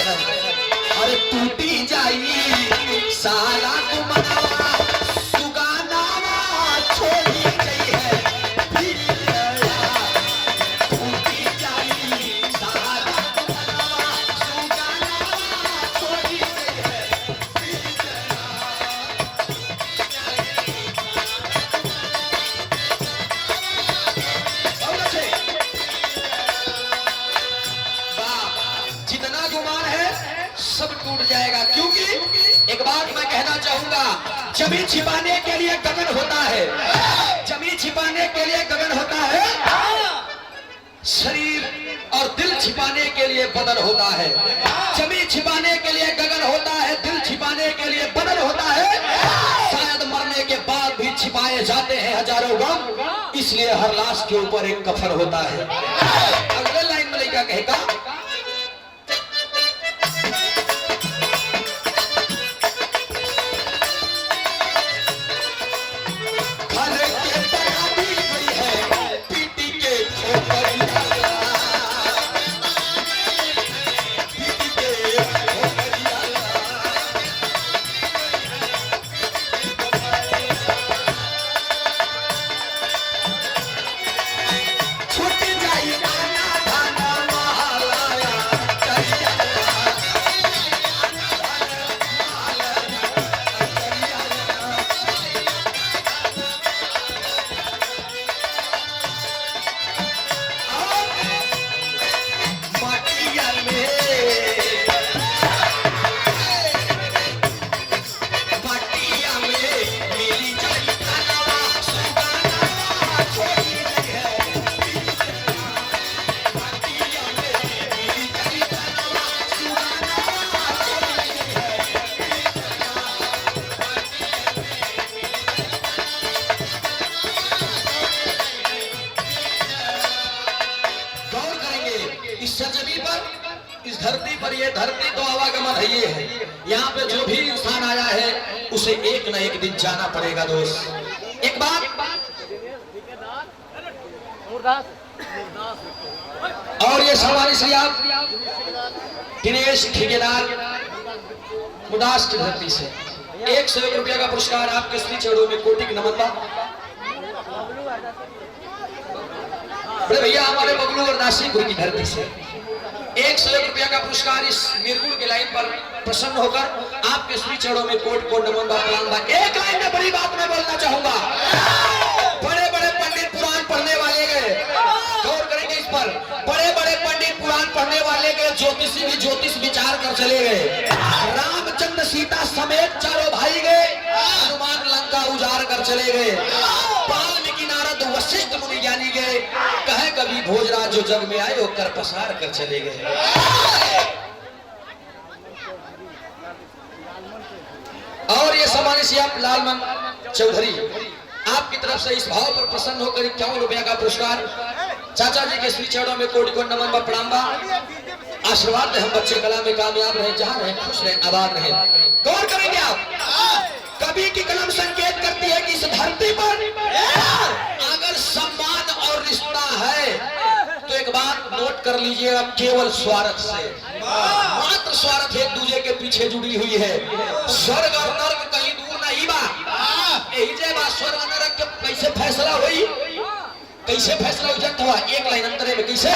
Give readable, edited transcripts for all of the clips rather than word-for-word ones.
अरे टूटी जाई सारा कुमनवा सुगानावा छोड़ी गई है टूटी जाई सारा कुमनवा सुगानावा छोड़ी गई है जितना गुमान है सब टूट जाएगा। क्योंकि एक बात मैं कहना चाहूंगा, जमीन छिपाने के लिए गगन होता है, जमीन छिपाने के लिए गगन होता है, शरीर और दिल छिपाने के लिए बदन होता है। जमीन छिपाने के लिए गगन होता है, दिल छिपाने के लिए बदन होता है। शायद मरने के बाद भी छिपाए जाते हैं हजारों गम, इसलिए हर लाश के ऊपर एक कफन होता है। अगले लाइन में क्या कहेगा, इस सरजमी पर, इस धरती पर, ये धरती तो आवागमन है, ये है, यहाँ पे जो भी इंसान आया है उसे एक न एक दिन जाना पड़ेगा दोस्त। एक बात और ये सवारी से आप दिनेश ठेकेदार मुदास की धरती से 101 रुपया का पुरस्कार आपके श्री चरणों में कोटि की नमन। बड़े भैया हमारे बबलू और नासिकपुर की धरती से 101 रुपया का पुरस्कार इस मिरगुड़ के लाइन पर प्रसन्न होकर आपके श्री चरणों में कोट को नमन बा। एक लाइन में बड़ी बात मैं बोलना चाहूंगा, बड़े बड़े पंडित पुराण पढ़ने वाले गए, गौर करेंगे इस पर, बड़े बड़े पंडित पुराण पढ़ने वाले गए, ज्योतिषी भी ज्योतिष विचार कर चले गए, रामचंद्र सीता समेत चारों भाई गए, हनुमान लंका उजाड़ कर चले गए, वाल्मीकि नारद वशिष्ठ मुनि ज्ञानी गए, कहे कभी भोजराज जो जग में आए वो कर पसार कर चले गए। और ये सम्मानित श्री आप लालमन चौधरी आपकी तरफ से इस भाव पर प्रसन्न होकर 51 रुपया का पुरस्कार चाचा जी के श्री चरणों में कोटि कोटि नमन प्रणाम। आशीर्वाद हम बच्चे कला में कामयाब रहे, जहां रहे खुश रहे, आबाद रहे। गौर करेंगे आप, कवि की कलम संकेत करती है कि इस धरती पर अगर सम्मान और रिश्ता है तो एक बात नोट कर लीजिएगा, केवल स्वार्थ से, मात्र स्वार्थ एक दूसरे के पीछे जुड़ी हुई है। स्वर्ग और नर्क कहीं दूर नहीं बा, यही जे बात स्वर्ग और नर्क के कैसे फैसला हुई, कैसे फैसला हुआ, एक लाइन अंतरे में कैसे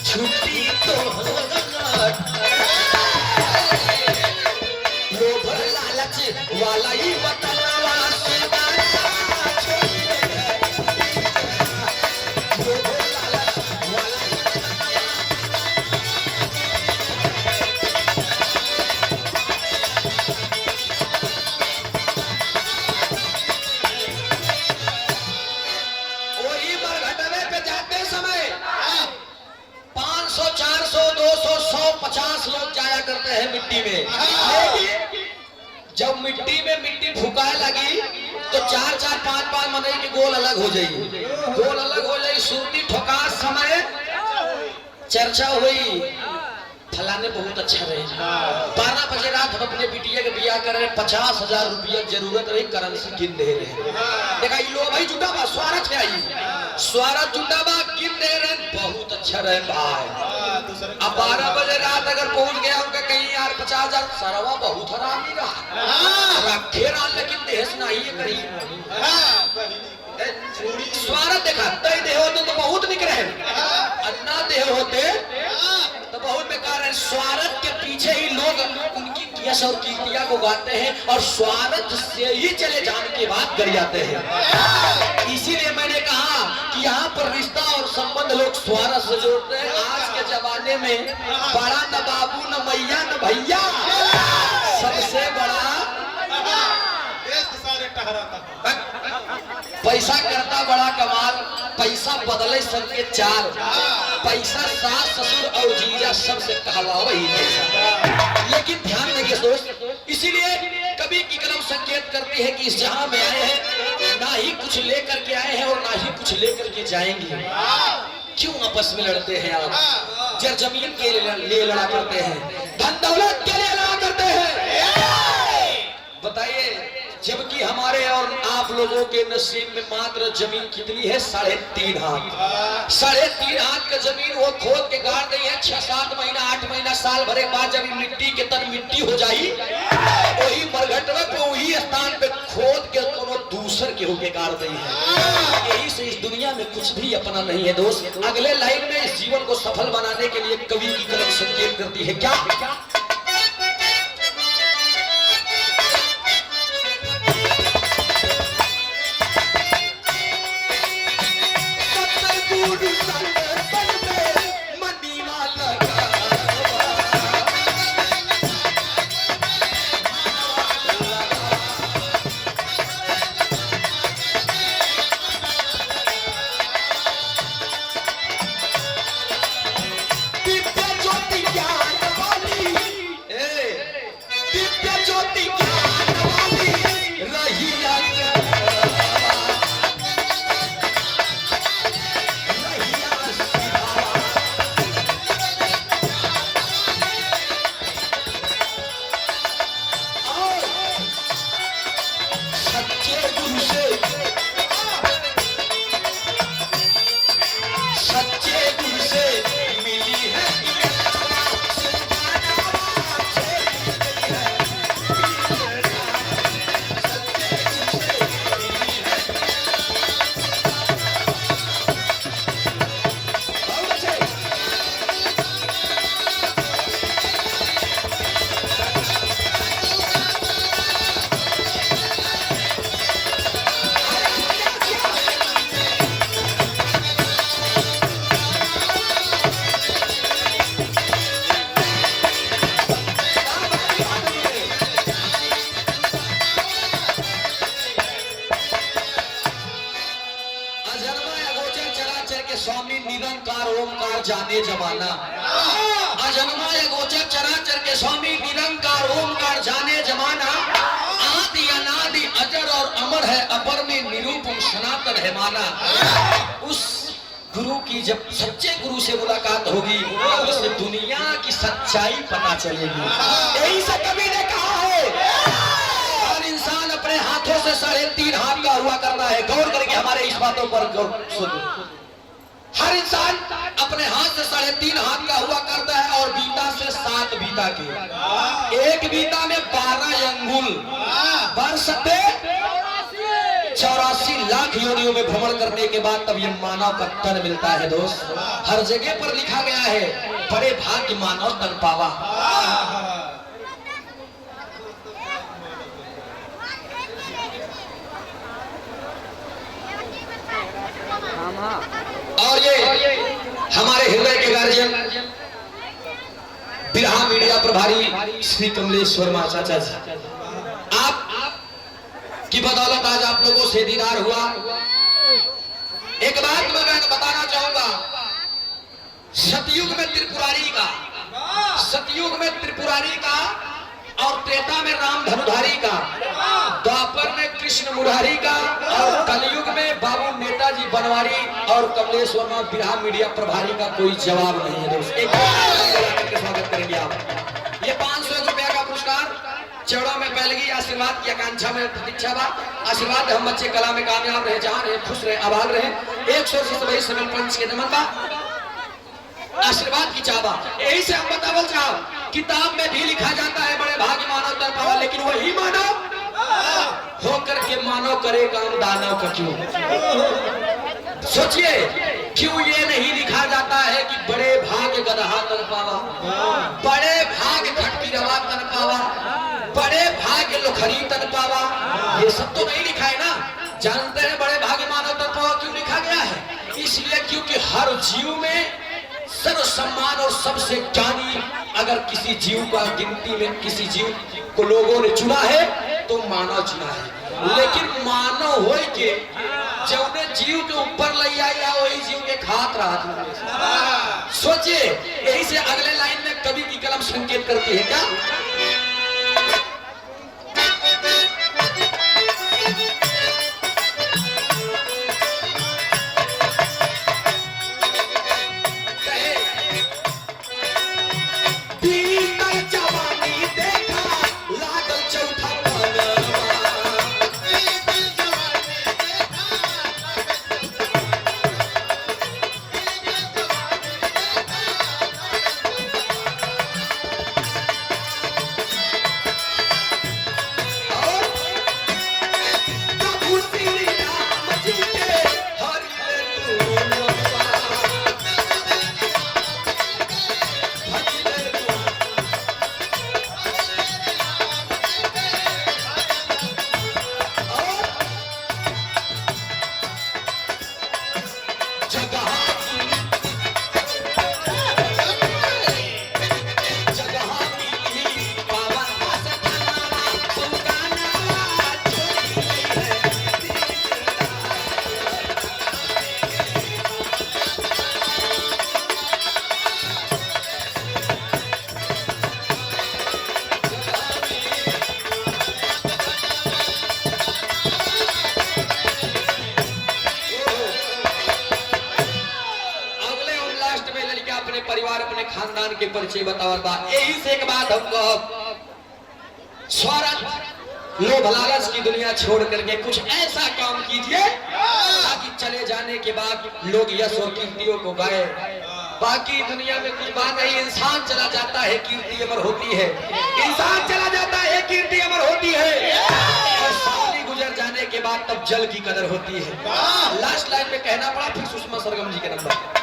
छुट्टी तो लोभ लालच वाला ही बतलावा जब मिट्टी में मिट्टी फुकाए लगी तो 4-4 5-5 मनई के गोल अलग हो जाई, गोल अलग हो जाई। सुरती ठोका समय चर्चा हुई, फलाने बहुत अच्छा रहे। 12 बजे रात हम अपने बिटिया के बियाह कर रहे, 50,000 रुपया जरूरत रही, करेंसी गिन दे रहे। देखा ये लोग भाई जुटा बा स्वार्थ है, आई स्वार्थ जुटा बा गिन दे रहे, बहुत अच्छा रहे भाई। अब 12 बजे रात अगर पहुंच गया उनका कहीं यार 50,000, सरवा बहुत हरामी रहा रखे रहा, लेकिन देश नहीं करी स्वार्थ देखा। तय देह होते तो बहुत निक रहे, अन्ना देह होते तो बहुत बेकार है। स्वार्थ के पीछे ही लोग उनकी यश और कीर्तियां को गाते हैं और स्वार्थ से ही चले जाने के बाद गर जाते हैं। इसीलिए मैंने कहा कि यहाँ पर रिश्ता और संबंध लोग स्वार्थ से जोड़ते हैं। आज के जमाने में बड़ा न बाबू न मैया न भैया, सबसे बड़ा पैसा करता बड़ा कमाल, पैसा बदले सबके चाल, पैसा सास ससुर और जीजा सबसे कहवा वही पैसा। लेकिन ध्यान देंगे दोस्त, इसीलिए कभी की कलम संकेत करती है कि इस जहां में आए हैं ना ही कुछ लेकर के आए हैं और ना ही कुछ लेकर के जाएंगे। क्यों आपस में लड़ते हैं आप? जर जमीन के लिए लड़ा करते हैं, धन दौलत के लिए लड़ा करते हैं। बताइए, जबकि हमारे और आप लोगों के नसीब में मात्र जमीन कितनी है? 3.5 हाथ। 3.5 हाथ का जमीन वो खोद के गाड़ दी है। 6-7 महीना 8 महीना साल भरे बाद जब मिट्टी के तन मिट्टी हो जाई, वही मरघट में वही स्थान पे खोद के कोनो दूसर के होके गाड़ दी है। यही से इस दुनिया में कुछ भी अपना नहीं है दोस्त। अगले लाइन में इस जीवन को सफल बनाने के लिए कवि की कलम संकेत करती है क्या? स्वामी निरंकार ओमकार जाने जमाना। अजन्मा गोचर चराचर के स्वामी निरंकार ओमकार जाने जमाना। आदि अनादि अजर और अमर है, अपर में निरूपम सनातन है माना। उस गुरु की जब सच्चे गुरु से मुलाकात होगी, उससे दुनिया की सच्चाई पता चलेगी। यही से कवि ने कहा है, हर इंसान अपने हाथों से 3.5 हाथ का हुआ करता है। गौर करके हमारे इस बातों पर सुनो। हर इंसान अपने हाथ से 3.5 हाथ का हुआ करता है और बीता से 7 बीता के। एक बीता में 12 अंगुल बढ़ सकते 84 लाख योनियों में भ्रमण करने के बाद तब ये मानव का तन मिलता है दोस्त। हर जगह पर लिखा गया है, बड़े भाग्य मानव तन पावा। और ये हमारे हृदय के गार्जियन बिरहा मीडिया प्रभारी श्री कमलेश्वर मां चाचा जी, आप की बदौलत आज आप लोगों से दीदार हुआ। एक बात मैं बताना चाहूंगा, सतयुग में त्रिपुरारी का, सतयुग में त्रिपुरारी का और त्रेता में राम धनुधारी का कृष्ण मुरारी का और कलयुग में बाबू नेताजी बनवारी और कमलेश वर्मा बिरहा मीडिया प्रभारी का कोई जवाब नहीं है दोस्त। एक करके स्वागत करेंगे आप। ये 500 रुपया का पुरस्कार चौड़ा में पहलगी आशीर्वाद की आकांक्षा में प्रतीक्षा बा। आशीर्वाद हम बच्चे कला में कामयाब रहे, जहां रहे खुश रहे, आभार रहे। 127 पंच के नमन बा, आशीर्वाद की चाहबा। यही से हम बतावल चाह, किताब में भी लिखा जाता है बड़े भाग्य मानव तर पावा, लेकिन वही मानव होकर के मानव करे काम दानव का क्यों? सोचिए, क्यों ये नहीं लिखा जाता है कि बड़े भाग्य गदहा तन पावा, बड़े भाग्य खटकी रवा तन पावा, बड़े भाग्य लोखरी तन पावा? ये सब तो नहीं लिखा है ना। जानते हैं बड़े भाग्य मानव तन पावा क्यों लिखा गया है? इसलिए क्योंकि हर जीव में सर्व सम्मान और सबसे ज्ञानी अगर किसी जीव का गिनती में किसी जीव को लोगों ने चुना है तो मानव चुना है। लेकिन मानव हो के जब जीव के ऊपर ले आया वही जीव के खात रहा। सोचिए, यही से अगले लाइन में कवि की कलम संकेत करती है क्या? परिवार अपने खानदान के परिचय बतावत बा। यही से एक बात हम कहब, स्वार्थ लोभ लालच की दुनिया छोड़ करके कुछ ऐसा काम कीजिए ताकि चले जाने के बाद लोग यश और कीर्तियों को गाए। बाकी दुनिया में कुछ बात नहीं, इंसान चला जाता है कीर्ति अमर होती है, इंसान चला जाता है कीर्ति अमर होती है, और साली गुजर जाने के बाद तब जल की कदर होती है। लास्ट लाइन में कहना पड़ा फिर सुषमा सरगम जी के नंबर।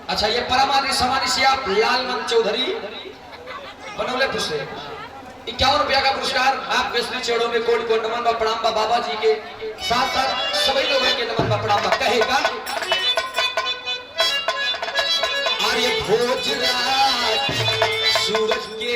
अच्छा, ये परमादि समाधि से आप लालमन चौधरी बनौले खुश है। 51 रुपया का पुरस्कार आपके श्री चरणों में कोटि कोटि नमन प्रणाम बाबा जी के साथ साथ सभी लोगों के नमन प्रणाम कहेगा। अरे भोज रात सूरज के